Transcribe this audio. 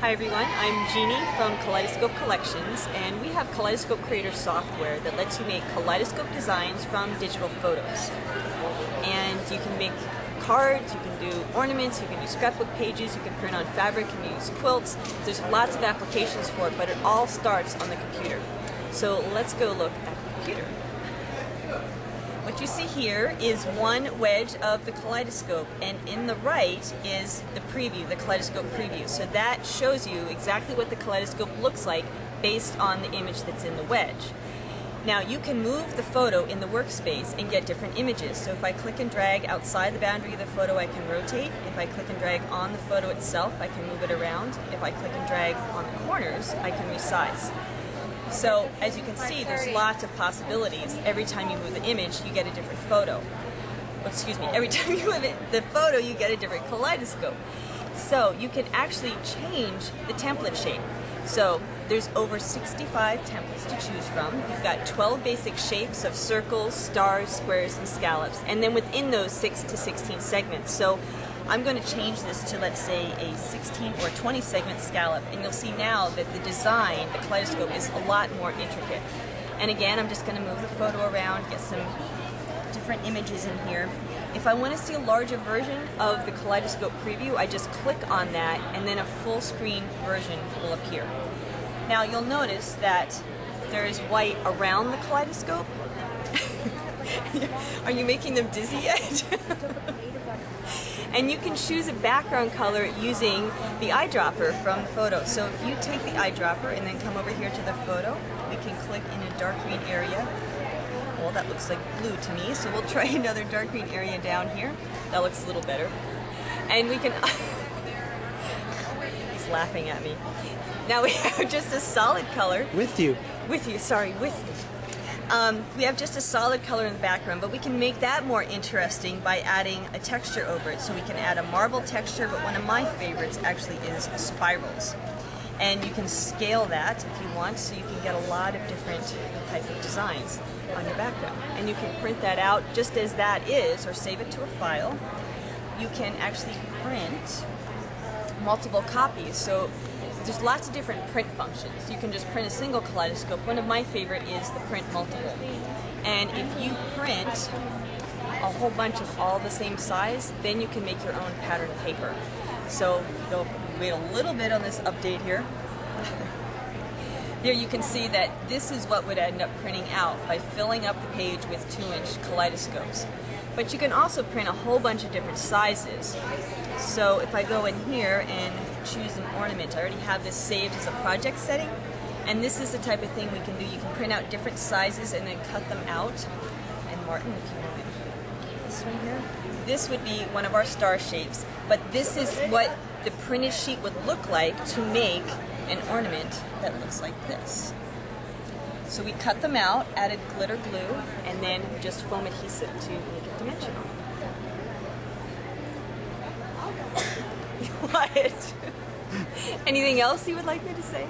Hi everyone, I'm Jeannie from Kaleidoskope Collections, and we have Kaleidoskope Creator software that lets you make kaleidoscope designs from digital photos. And you can make cards, you can do ornaments, you can do scrapbook pages, you can print on fabric, you can use quilts. There's lots of applications for it, but it all starts on the computer. So let's go look at the computer. What you see here is one wedge of the kaleidoscope, and in the right is the preview, the kaleidoscope preview. So that shows you exactly what the kaleidoscope looks like based on the image that's in the wedge. Now you can move the photo in the workspace and get different images. So if I click and drag outside the boundary of the photo, I can rotate. If I click and drag on the photo itself, I can move it around. If I click and drag on the corners, I can resize. So as you can see, there's lots of possibilities. Every time you move the image, you get a different photo. Excuse me, every time you move the photo, you get a different kaleidoscope. So you can actually change the template shape. So there's over 65 templates to choose from. You've got 12 basic shapes of circles, stars, squares, and scallops. And then within those 6 to 16 segments. So I'm going to change this to, let's say, a 16 or 20 segment scallop, and you'll see now that the design, the kaleidoscope, is a lot more intricate. And again, I'm just going to move the photo around, get some different images in here. If I want to see a larger version of the kaleidoscope preview, I just click on that, and then a full screen version will appear. Now you'll notice that there is white around the kaleidoscope. Are you making them dizzy yet? And you can choose a background color using the eyedropper from the photo. So if you take the eyedropper and then come over here to the photo, we can click in a dark green area. Well, that looks like blue to me, so we'll try another dark green area down here. That looks a little better. And we can... He's laughing at me. Now we have just a solid color. With you. With you, sorry, with you. We have just a solid color in the background, but we can make that more interesting by adding a texture over it. So we can add a marble texture, but one of my favorites actually is spirals. And you can scale that if you want, so you can get a lot of different type of designs on your background. And you can print that out just as that is, or save it to a file. You can actually print multiple copies. So there's lots of different print functions. You can just print a single kaleidoscope. One of my favorite is the print multiple. And if you print a whole bunch of all the same size, then you can make your own pattern paper. So go wait a little bit on this update here. There you can see that this is what would end up printing out by filling up the page with 2-inch kaleidoscopes. But you can also print a whole bunch of different sizes. So if I go in here and choose an ornament, I already have this saved as a project setting, and this is the type of thing we can do. You can print out different sizes and then cut them out. And Martin, if you want this one here, this would be one of our star shapes, but this is what the printed sheet would look like to make an ornament that looks like this. So we cut them out, added glitter glue, and then just foam adhesive to make it dimensional. What? Anything else you would like me to say?